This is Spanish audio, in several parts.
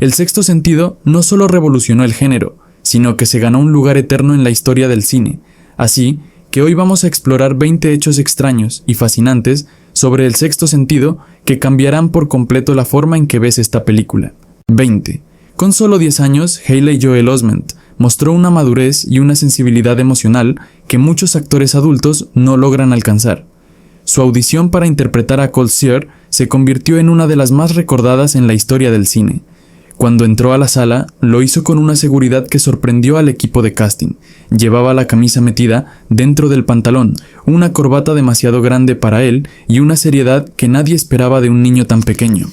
El Sexto Sentido no solo revolucionó el género, sino que se ganó un lugar eterno en la historia del cine. Así que hoy vamos a explorar 20 hechos extraños y fascinantes sobre el Sexto Sentido que cambiarán por completo la forma en que ves esta película. 20. Con solo 10 años, Haley Joel Osment mostró una madurez y una sensibilidad emocional que muchos actores adultos no logran alcanzar. Su audición para interpretar a Cold Sear se convirtió en una de las más recordadas en la historia del cine. Cuando entró a la sala, lo hizo con una seguridad que sorprendió al equipo de casting. Llevaba la camisa metida dentro del pantalón, una corbata demasiado grande para él y una seriedad que nadie esperaba de un niño tan pequeño.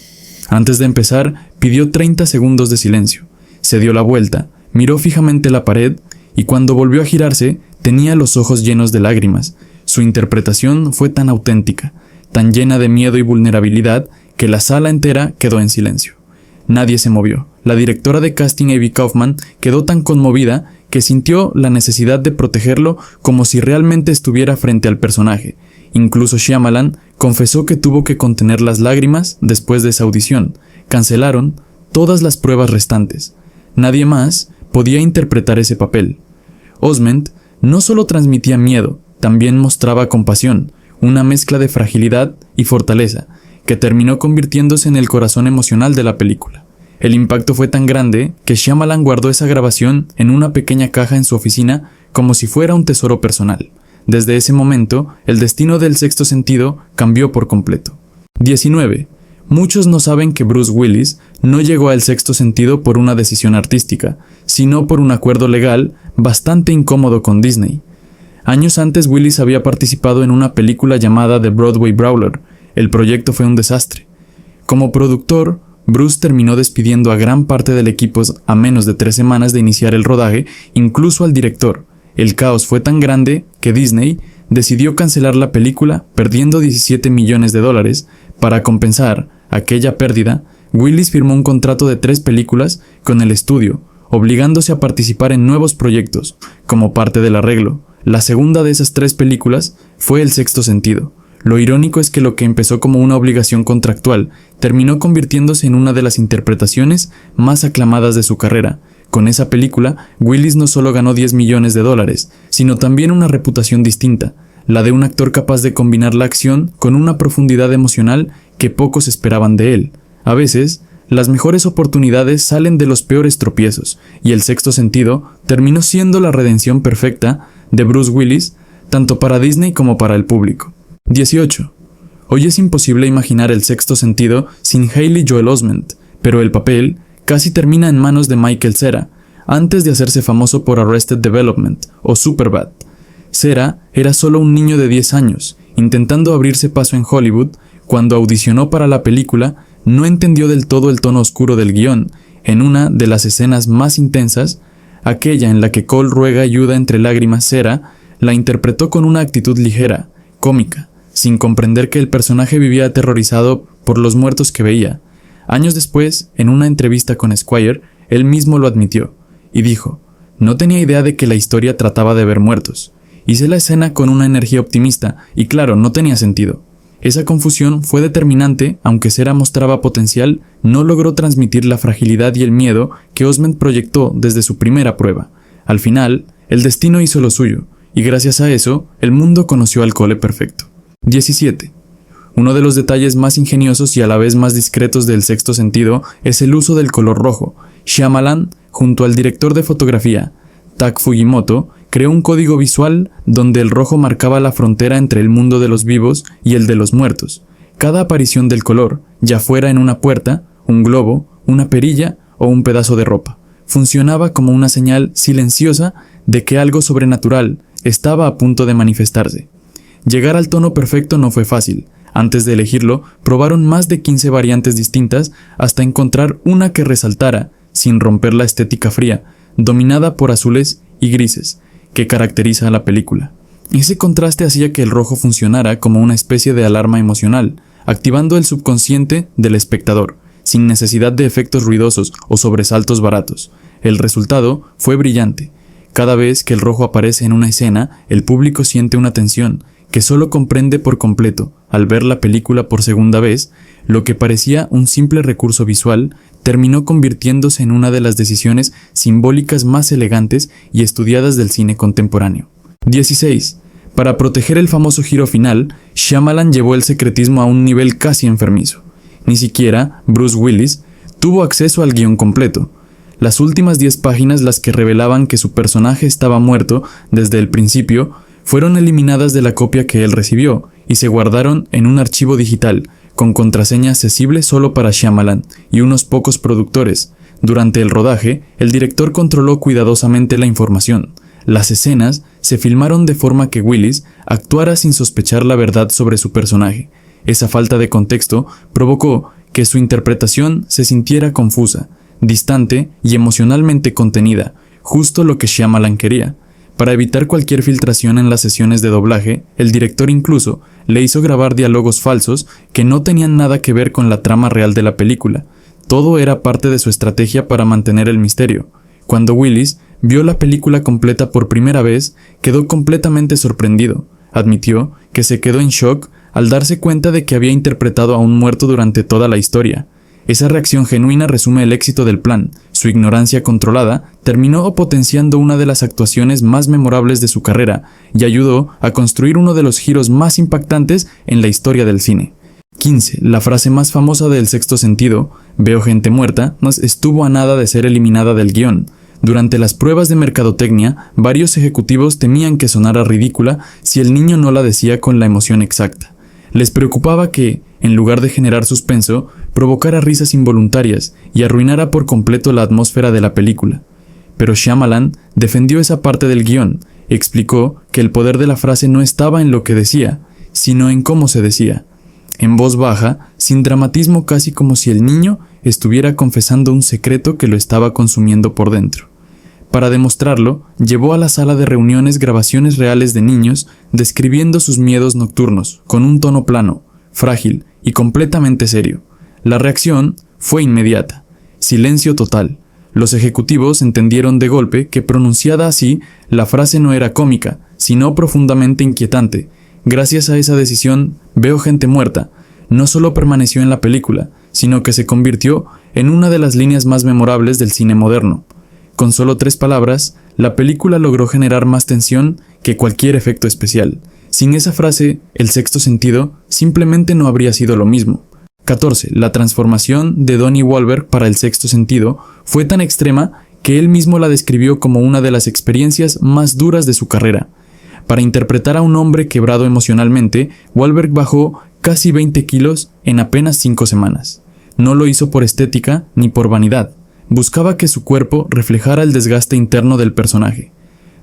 Antes de empezar, pidió 30 segundos de silencio. Se dio la vuelta, miró fijamente la pared y cuando volvió a girarse, tenía los ojos llenos de lágrimas. Su interpretación fue tan auténtica, tan llena de miedo y vulnerabilidad, que la sala entera quedó en silencio. Nadie se movió. La directora de casting, Abby Kaufman, quedó tan conmovida que sintió la necesidad de protegerlo como si realmente estuviera frente al personaje. Incluso Shyamalan confesó que tuvo que contener las lágrimas después de esa audición. Cancelaron todas las pruebas restantes. Nadie más podía interpretar ese papel. Osment no solo transmitía miedo, también mostraba compasión, una mezcla de fragilidad y fortaleza, que terminó convirtiéndose en el corazón emocional de la película. El impacto fue tan grande que Shyamalan guardó esa grabación en una pequeña caja en su oficina como si fuera un tesoro personal. Desde ese momento, el destino del Sexto Sentido cambió por completo. 19. Muchos no saben que Bruce Willis no llegó al Sexto Sentido por una decisión artística, sino por un acuerdo legal bastante incómodo con Disney. Años antes, Willis había participado en una película llamada The Broadway Brawler. El proyecto fue un desastre. Como productor, Bruce terminó despidiendo a gran parte del equipo a menos de 3 semanas de iniciar el rodaje, incluso al director. El caos fue tan grande que Disney decidió cancelar la película, perdiendo $17 millones. Para compensar aquella pérdida, Willis firmó un contrato de 3 películas con el estudio, obligándose a participar en nuevos proyectos, como parte del arreglo. La segunda de esas 3 películas fue El Sexto Sentido. Lo irónico es que lo que empezó como una obligación contractual terminó convirtiéndose en una de las interpretaciones más aclamadas de su carrera. Con esa película, Willis no solo ganó $10 millones, sino también una reputación distinta, la de un actor capaz de combinar la acción con una profundidad emocional que pocos esperaban de él. A veces, las mejores oportunidades salen de los peores tropiezos, y El Sexto Sentido terminó siendo la redención perfecta de Bruce Willis, tanto para Disney como para el público. 18. Hoy es imposible imaginar El Sexto Sentido sin Haley Joel Osment, pero el papel casi termina en manos de Michael Cera, antes de hacerse famoso por Arrested Development o Superbad. Cera era solo un niño de 10 años, intentando abrirse paso en Hollywood. Cuando audicionó para la película, no entendió del todo el tono oscuro del guión. En una de las escenas más intensas, aquella en la que Cole ruega ayuda entre lágrimas, Cera la interpretó con una actitud ligera, cómica, sin comprender que el personaje vivía aterrorizado por los muertos que veía. Años después, en una entrevista con Esquire, él mismo lo admitió, y dijo: «No tenía idea de que la historia trataba de ver muertos. Hice la escena con una energía optimista, y claro, no tenía sentido». Esa confusión fue determinante. Aunque Cera mostraba potencial, no logró transmitir la fragilidad y el miedo que Osment proyectó desde su primera prueba. Al final, el destino hizo lo suyo, y gracias a eso, el mundo conoció al Cole perfecto. 17. Uno de los detalles más ingeniosos y a la vez más discretos del Sexto Sentido es el uso del color rojo. Shyamalan, junto al director de fotografía, Tak Fujimoto, creó un código visual donde el rojo marcaba la frontera entre el mundo de los vivos y el de los muertos. Cada aparición del color, ya fuera en una puerta, un globo, una perilla o un pedazo de ropa, funcionaba como una señal silenciosa de que algo sobrenatural estaba a punto de manifestarse. Llegar al tono perfecto no fue fácil. Antes de elegirlo, probaron más de 15 variantes distintas hasta encontrar una que resaltara, sin romper la estética fría, dominada por azules y grises, que caracteriza a la película. Ese contraste hacía que el rojo funcionara como una especie de alarma emocional, activando el subconsciente del espectador, sin necesidad de efectos ruidosos o sobresaltos baratos. El resultado fue brillante. Cada vez que el rojo aparece en una escena, el público siente una tensión que solo comprende por completo al ver la película por segunda vez. Lo que parecía un simple recurso visual terminó convirtiéndose en una de las decisiones simbólicas más elegantes y estudiadas del cine contemporáneo. 16. Para proteger el famoso giro final, Shyamalan llevó el secretismo a un nivel casi enfermizo. Ni siquiera Bruce Willis tuvo acceso al guión completo. Las últimas 10 páginas, las que revelaban que su personaje estaba muerto desde el principio, fueron eliminadas de la copia que él recibió y se guardaron en un archivo digital, con contraseña accesible solo para Shyamalan y unos pocos productores. Durante el rodaje, el director controló cuidadosamente la información. Las escenas se filmaron de forma que Willis actuara sin sospechar la verdad sobre su personaje. Esa falta de contexto provocó que su interpretación se sintiera confusa, distante y emocionalmente contenida, justo lo que Shyamalan quería. Para evitar cualquier filtración en las sesiones de doblaje, el director incluso le hizo grabar diálogos falsos que no tenían nada que ver con la trama real de la película. Todo era parte de su estrategia para mantener el misterio. Cuando Willis vio la película completa por primera vez, quedó completamente sorprendido. Admitió que se quedó en shock al darse cuenta de que había interpretado a un muerto durante toda la historia. Esa reacción genuina resume el éxito del plan. Su ignorancia controlada terminó potenciando una de las actuaciones más memorables de su carrera y ayudó a construir uno de los giros más impactantes en la historia del cine. 15. La frase más famosa del Sexto Sentido, "Veo gente muerta", estuvo a nada de ser eliminada del guión. Durante las pruebas de mercadotecnia, varios ejecutivos temían que sonara ridícula si el niño no la decía con la emoción exacta. Les preocupaba que, en lugar de generar suspenso, provocara risas involuntarias y arruinara por completo la atmósfera de la película. Pero Shyamalan defendió esa parte del guión, explicó que el poder de la frase no estaba en lo que decía, sino en cómo se decía. En voz baja, sin dramatismo, casi como si el niño estuviera confesando un secreto que lo estaba consumiendo por dentro. Para demostrarlo, llevó a la sala de reuniones grabaciones reales de niños describiendo sus miedos nocturnos, con un tono plano, frágil y completamente serio. La reacción fue inmediata. Silencio total. Los ejecutivos entendieron de golpe que, pronunciada así, la frase no era cómica, sino profundamente inquietante. Gracias a esa decisión, "Veo gente muerta" no solo permaneció en la película, sino que se convirtió en una de las líneas más memorables del cine moderno. Con solo 3 palabras, la película logró generar más tensión que cualquier efecto especial. Sin esa frase, El Sexto Sentido simplemente no habría sido lo mismo. 14. La transformación de Donnie Wahlberg para El Sexto Sentido fue tan extrema que él mismo la describió como una de las experiencias más duras de su carrera. Para interpretar a un hombre quebrado emocionalmente, Wahlberg bajó casi 20 kilos en apenas 5 semanas. No lo hizo por estética ni por vanidad. Buscaba que su cuerpo reflejara el desgaste interno del personaje.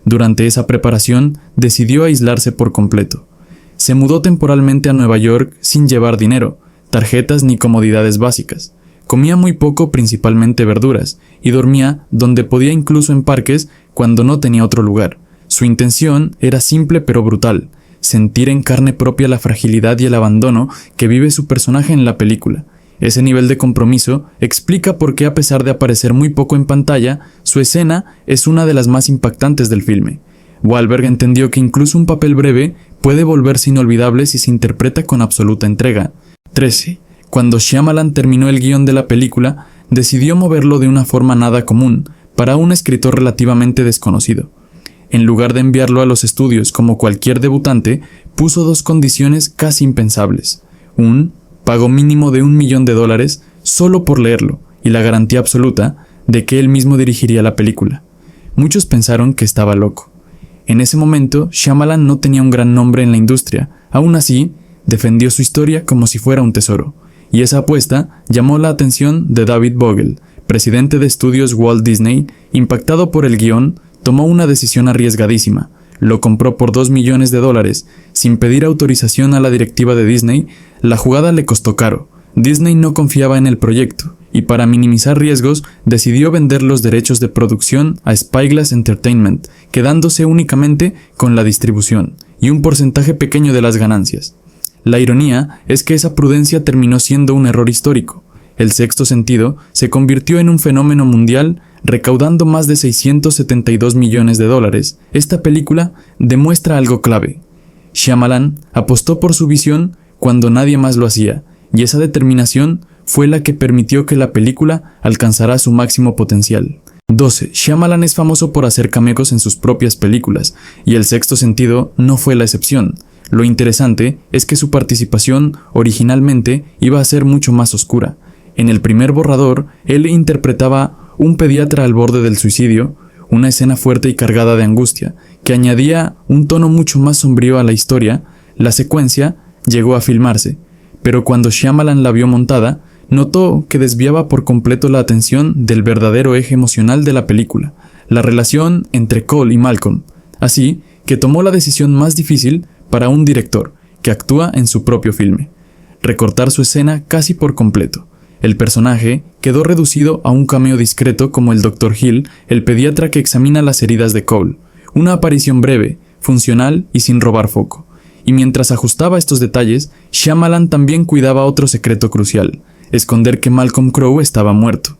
Durante esa preparación, decidió aislarse por completo. Se mudó temporalmente a Nueva York sin llevar dinero, tarjetas ni comodidades básicas. Comía muy poco, principalmente verduras, y dormía donde podía, incluso en parques, cuando no tenía otro lugar. Su intención era simple pero brutal: sentir en carne propia la fragilidad y el abandono que vive su personaje en la película. Ese nivel de compromiso explica por qué, a pesar de aparecer muy poco en pantalla, su escena es una de las más impactantes del filme. Wahlberg entendió que incluso un papel breve puede volverse inolvidable si se interpreta con absoluta entrega. 13. Cuando Shyamalan terminó el guión de la película, decidió moverlo de una forma nada común para un escritor relativamente desconocido. En lugar de enviarlo a los estudios como cualquier debutante, puso 2 condiciones casi impensables: un pago mínimo de $1 millón solo por leerlo, y la garantía absoluta de que él mismo dirigiría la película. Muchos pensaron que estaba loco. En ese momento, Shyamalan no tenía un gran nombre en la industria. Aún así, defendió su historia como si fuera un tesoro, y esa apuesta llamó la atención de David Vogel, presidente de estudios Walt Disney. Impactado por el guión, tomó una decisión arriesgadísima. Lo compró por $2 millones, sin pedir autorización a la directiva de Disney. La jugada le costó caro. Disney no confiaba en el proyecto, y para minimizar riesgos, decidió vender los derechos de producción a Spyglass Entertainment, quedándose únicamente con la distribución y un porcentaje pequeño de las ganancias. La ironía es que esa prudencia terminó siendo un error histórico. El Sexto Sentido se convirtió en un fenómeno mundial, recaudando más de $672 millones. Esta película demuestra algo clave. Shyamalan apostó por su visión cuando nadie más lo hacía, y esa determinación fue la que permitió que la película alcanzara su máximo potencial. 12. Shyamalan es famoso por hacer cameos en sus propias películas, y El Sexto Sentido no fue la excepción. Lo interesante es que su participación originalmente iba a ser mucho más oscura. En el primer borrador, él interpretaba un pediatra al borde del suicidio, una escena fuerte y cargada de angustia, que añadía un tono mucho más sombrío a la historia. La secuencia llegó a filmarse, pero cuando Shyamalan la vio montada, notó que desviaba por completo la atención del verdadero eje emocional de la película, la relación entre Cole y Malcolm. Así que tomó la decisión más difícil para un director que actúa en su propio filme: recortar su escena casi por completo. El personaje quedó reducido a un cameo discreto como el Dr. Hill, el pediatra que examina las heridas de Cole, una aparición breve, funcional y sin robar foco. Y mientras ajustaba estos detalles, Shyamalan también cuidaba otro secreto crucial: esconder que Malcolm Crowe estaba muerto.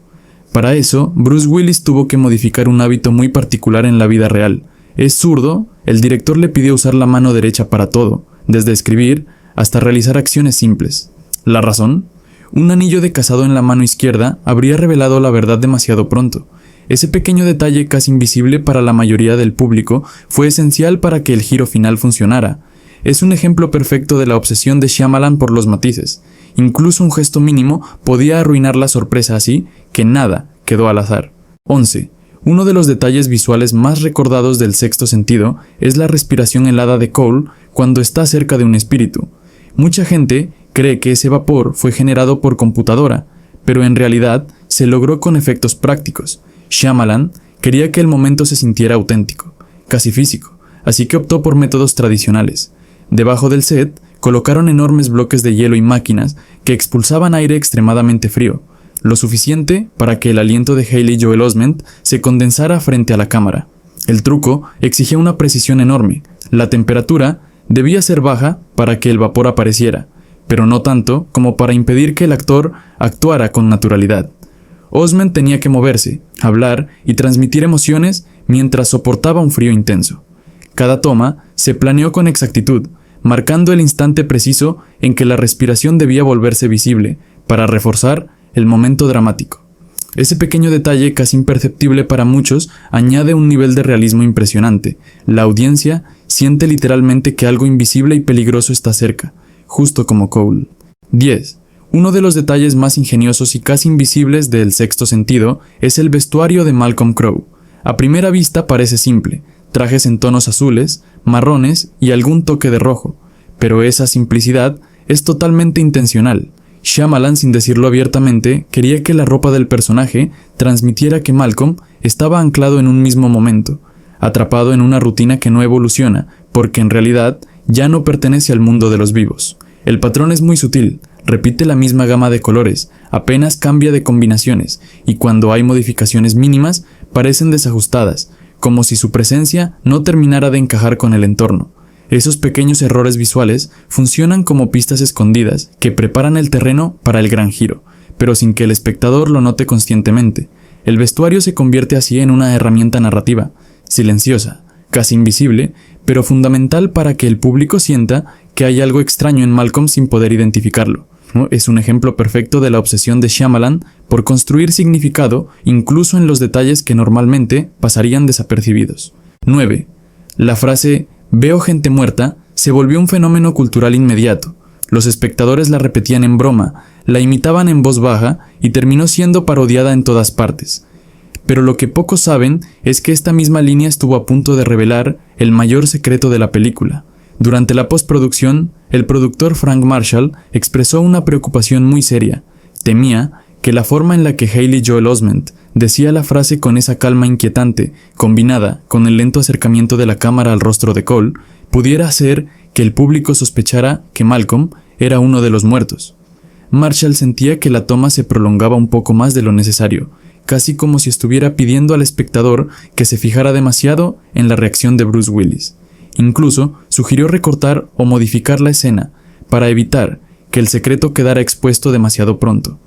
Para eso, Bruce Willis tuvo que modificar un hábito muy particular en la vida real. Es zurdo, el director le pidió usar la mano derecha para todo, desde escribir hasta realizar acciones simples. ¿La razón? Un anillo de casado en la mano izquierda habría revelado la verdad demasiado pronto. Ese pequeño detalle, casi invisible para la mayoría del público, fue esencial para que el giro final funcionara. Es un ejemplo perfecto de la obsesión de Shyamalan por los matices. Incluso un gesto mínimo podía arruinar la sorpresa, así que nada quedó al azar. 11. Uno de los detalles visuales más recordados del Sexto Sentido es la respiración helada de Cole cuando está cerca de un espíritu. Mucha gente cree que ese vapor fue generado por computadora, pero en realidad se logró con efectos prácticos. Shyamalan quería que el momento se sintiera auténtico, casi físico, así que optó por métodos tradicionales. Debajo del set colocaron enormes bloques de hielo y máquinas que expulsaban aire extremadamente frío, lo suficiente para que el aliento de Haley Joel Osment se condensara frente a la cámara. El truco exigía una precisión enorme. La temperatura debía ser baja para que el vapor apareciera, pero no tanto como para impedir que el actor actuara con naturalidad. Osment tenía que moverse, hablar y transmitir emociones mientras soportaba un frío intenso. Cada toma se planeó con exactitud, marcando el instante preciso en que la respiración debía volverse visible para reforzar el momento dramático. Ese pequeño detalle, casi imperceptible para muchos, añade un nivel de realismo impresionante. La audiencia siente literalmente que algo invisible y peligroso está cerca, justo como Cole. 10. Uno de los detalles más ingeniosos y casi invisibles del Sexto Sentido es el vestuario de Malcolm Crowe. A primera vista parece simple: trajes en tonos azules, marrones y algún toque de rojo, pero esa simplicidad es totalmente intencional. Shyamalan, sin decirlo abiertamente, quería que la ropa del personaje transmitiera que Malcolm estaba anclado en un mismo momento, atrapado en una rutina que no evoluciona, porque en realidad ya no pertenece al mundo de los vivos. El patrón es muy sutil, repite la misma gama de colores, apenas cambia de combinaciones, y cuando hay modificaciones mínimas, parecen desajustadas, como si su presencia no terminara de encajar con el entorno. Esos pequeños errores visuales funcionan como pistas escondidas que preparan el terreno para el gran giro, pero sin que el espectador lo note conscientemente. El vestuario se convierte así en una herramienta narrativa, silenciosa, casi invisible, pero fundamental para que el público sienta que hay algo extraño en Malcolm sin poder identificarlo. Es un ejemplo perfecto de la obsesión de Shyamalan por construir significado incluso en los detalles que normalmente pasarían desapercibidos. 9. La frase "veo gente muerta" se volvió un fenómeno cultural inmediato. Los espectadores la repetían en broma, la imitaban en voz baja y terminó siendo parodiada en todas partes. Pero lo que pocos saben es que esta misma línea estuvo a punto de revelar el mayor secreto de la película. Durante la postproducción, el productor Frank Marshall expresó una preocupación muy seria. Temía que la forma en la que Haley Joel Osment decía la frase con esa calma inquietante, combinada con el lento acercamiento de la cámara al rostro de Cole, pudiera hacer que el público sospechara que Malcolm era uno de los muertos. Marshall sentía que la toma se prolongaba un poco más de lo necesario, casi como si estuviera pidiendo al espectador que se fijara demasiado en la reacción de Bruce Willis. Incluso sugirió recortar o modificar la escena para evitar que el secreto quedara expuesto demasiado pronto.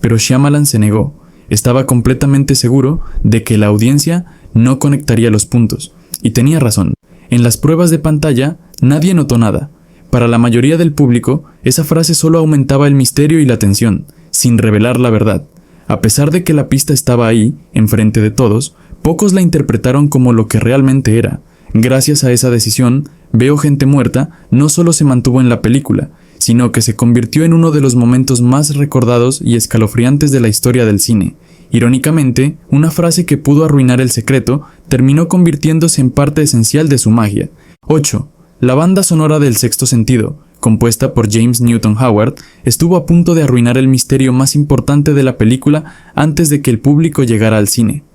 Pero Shyamalan se negó. Estaba completamente seguro de que la audiencia no conectaría los puntos, y tenía razón. En las pruebas de pantalla nadie notó nada. para la mayoría del público, esa frase solo aumentaba el misterio y la tensión, sin revelar la verdad. A pesar de que la pista estaba ahí, enfrente de todos, pocos la interpretaron como lo que realmente era. Gracias a esa decisión, Veo gente muerta no solo se mantuvo en la película, sino que se convirtió en uno de los momentos más recordados y escalofriantes de la historia del cine. Irónicamente, una frase que pudo arruinar el secreto terminó convirtiéndose en parte esencial de su magia. 8. La banda sonora del Sexto Sentido, compuesta por James Newton Howard, estuvo a punto de arruinar el misterio más importante de la película antes de que el público llegara al cine.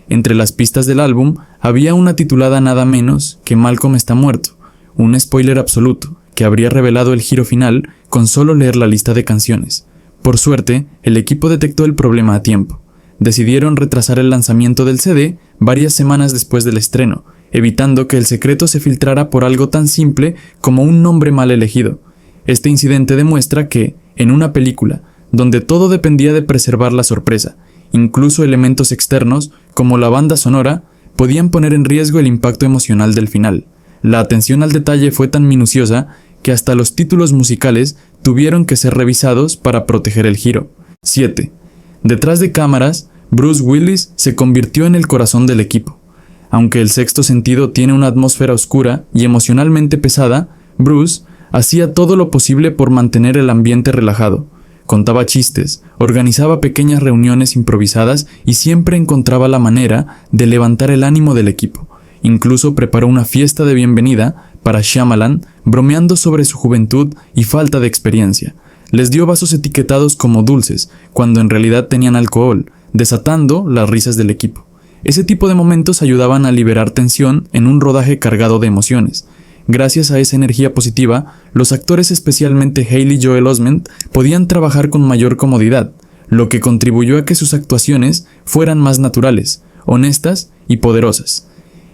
Entre las pistas del álbum había una titulada nada menos que Malcolm está muerto, un spoiler absoluto que habría revelado el giro final con solo leer la lista de canciones. Por suerte, el equipo detectó el problema a tiempo. Decidieron retrasar el lanzamiento del CD varias semanas después del estreno, evitando que el secreto se filtrara por algo tan simple como un nombre mal elegido. Este incidente demuestra que, en una película, donde todo dependía de preservar la sorpresa, incluso elementos externos, como la banda sonora, podían poner en riesgo el impacto emocional del final. La atención al detalle fue tan minuciosa que hasta los títulos musicales tuvieron que ser revisados para proteger el giro. 7. Detrás de cámaras, Bruce Willis se convirtió en el corazón del equipo. Aunque El Sexto Sentido tiene una atmósfera oscura y emocionalmente pesada, Bruce hacía todo lo posible por mantener el ambiente relajado. Contaba chistes, organizaba pequeñas reuniones improvisadas y siempre encontraba la manera de levantar el ánimo del equipo. Incluso preparó una fiesta de bienvenida para Shyamalan, bromeando sobre su juventud y falta de experiencia. Les dio vasos etiquetados como dulces, cuando en realidad tenían alcohol, desatando las risas del equipo. Ese tipo de momentos ayudaban a liberar tensión en un rodaje cargado de emociones. Gracias a esa energía positiva, los actores, especialmente Haley Joel Osment, podían trabajar con mayor comodidad, lo que contribuyó a que sus actuaciones fueran más naturales, honestas y poderosas.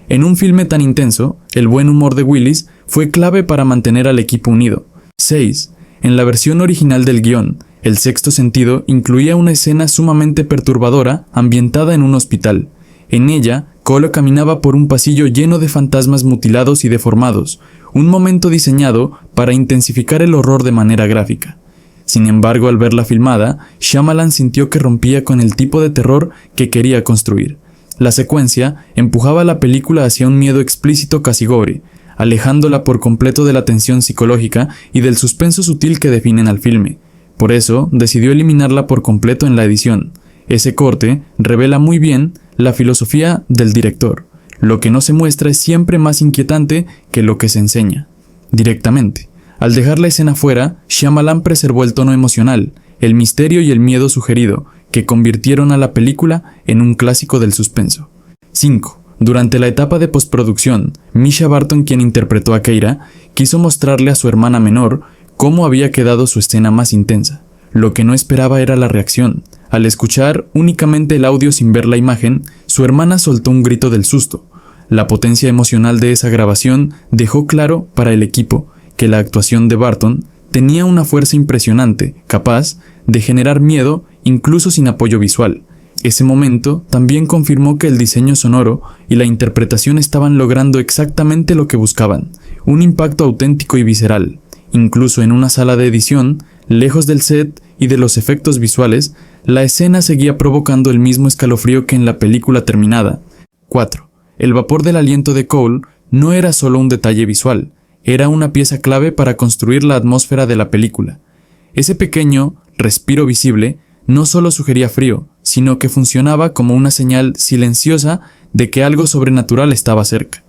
En un filme tan intenso, el buen humor de Willis fue clave para mantener al equipo unido. 6. En la versión original del guión, El Sexto Sentido incluía una escena sumamente perturbadora ambientada en un hospital. En ella, Cole caminaba por un pasillo lleno de fantasmas mutilados y deformados, un momento diseñado para intensificar el horror de manera gráfica. Sin embargo, al verla filmada, Shyamalan sintió que rompía con el tipo de terror que quería construir. La secuencia empujaba la película hacia un miedo explícito casi gore, alejándola por completo de la tensión psicológica y del suspenso sutil que definen al filme. Por eso, decidió eliminarla por completo en la edición. Ese corte revela muy bien la filosofía del director. Lo que no se muestra es siempre más inquietante que lo que se enseña. Directamente. Al dejar la escena fuera, Shyamalan preservó el tono emocional, el misterio y el miedo sugerido, que convirtieron a la película en un clásico del suspenso. 5. Durante la etapa de postproducción, Misha Barton, quien interpretó a Keira, quiso mostrarle a su hermana menor cómo había quedado su escena más intensa. Lo que no esperaba era la reacción. Al escuchar únicamente el audio sin ver la imagen, su hermana soltó un grito del susto. La potencia emocional de esa grabación dejó claro para el equipo que la actuación de Barton tenía una fuerza impresionante, capaz de generar miedo incluso sin apoyo visual. Ese momento también confirmó que el diseño sonoro y la interpretación estaban logrando exactamente lo que buscaban, un impacto auténtico y visceral. Incluso en una sala de edición, lejos del set y de los efectos visuales, la escena seguía provocando el mismo escalofrío que en la película terminada. 4. El vapor del aliento de Cole no era solo un detalle visual, era una pieza clave para construir la atmósfera de la película. Ese pequeño respiro visible no solo sugería frío, sino que funcionaba como una señal silenciosa de que algo sobrenatural estaba cerca.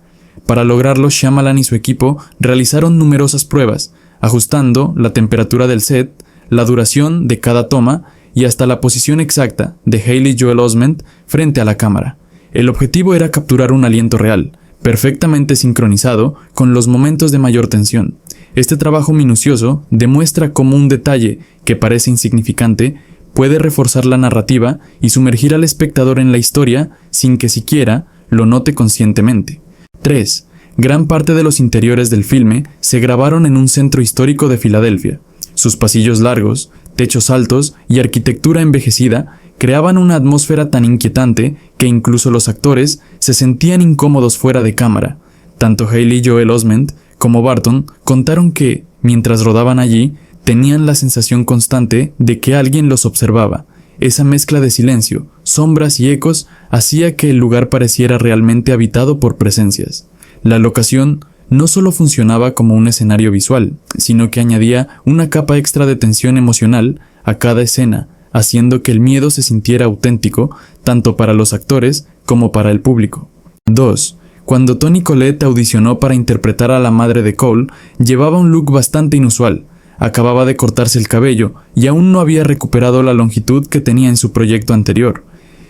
Para lograrlo, Shyamalan y su equipo realizaron numerosas pruebas, ajustando la temperatura del set, la duración de cada toma y hasta la posición exacta de Haley Joel Osment frente a la cámara. El objetivo era capturar un aliento real, perfectamente sincronizado con los momentos de mayor tensión. Este trabajo minucioso demuestra cómo un detalle que parece insignificante puede reforzar la narrativa y sumergir al espectador en la historia sin que siquiera lo note conscientemente. 3. Gran parte de los interiores del filme se grabaron en un centro histórico de Filadelfia. Sus pasillos largos, techos altos y arquitectura envejecida creaban una atmósfera tan inquietante que incluso los actores se sentían incómodos fuera de cámara. Tanto Haley Joel Osment como Barton contaron que, Mientras rodaban allí, tenían la sensación constante de que alguien los observaba. Esa mezcla de silencio, sombras y ecos hacía que el lugar pareciera realmente habitado por presencias. La locación no solo funcionaba como un escenario visual, sino que añadía una capa extra de tensión emocional a cada escena, haciendo que el miedo se sintiera auténtico tanto para los actores como para el público. 2. Cuando Toni Collette audicionó para interpretar a la madre de Cole, llevaba un look bastante inusual. Acababa de cortarse el cabello y aún no había recuperado la longitud que tenía en su proyecto anterior.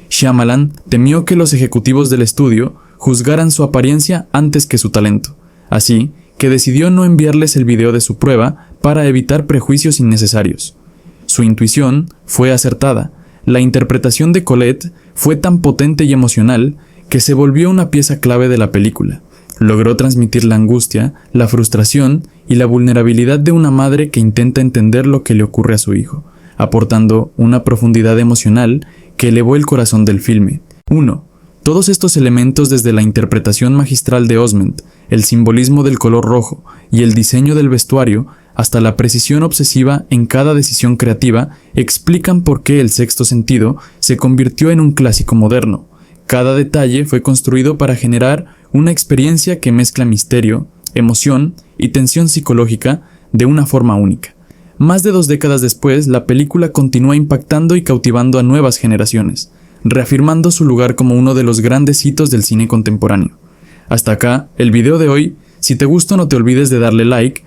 Shyamalan temió que los ejecutivos del estudio juzgaran su apariencia antes que su talento, así que decidió no enviarles el video de su prueba para evitar prejuicios innecesarios. Su intuición fue acertada. La interpretación de Collette fue tan potente y emocional que se volvió una pieza clave de la película. Logró transmitir la angustia, la frustración y la vulnerabilidad de una madre que intenta entender lo que le ocurre a su hijo, aportando una profundidad emocional que elevó el corazón del filme. 1. Todos estos elementos, desde la interpretación magistral de Osment, el simbolismo del color rojo y el diseño del vestuario, hasta la precisión obsesiva en cada decisión creativa, explican por qué El Sexto Sentido se convirtió en un clásico moderno. Cada detalle fue construido para generar una experiencia que mezcla misterio, emoción y tensión psicológica de una forma única. Más de 2 décadas después, la película continúa impactando y cautivando a nuevas generaciones, reafirmando su lugar como uno de los grandes hitos del cine contemporáneo. Hasta acá, el video de hoy. Si te gustó, no te olvides de darle like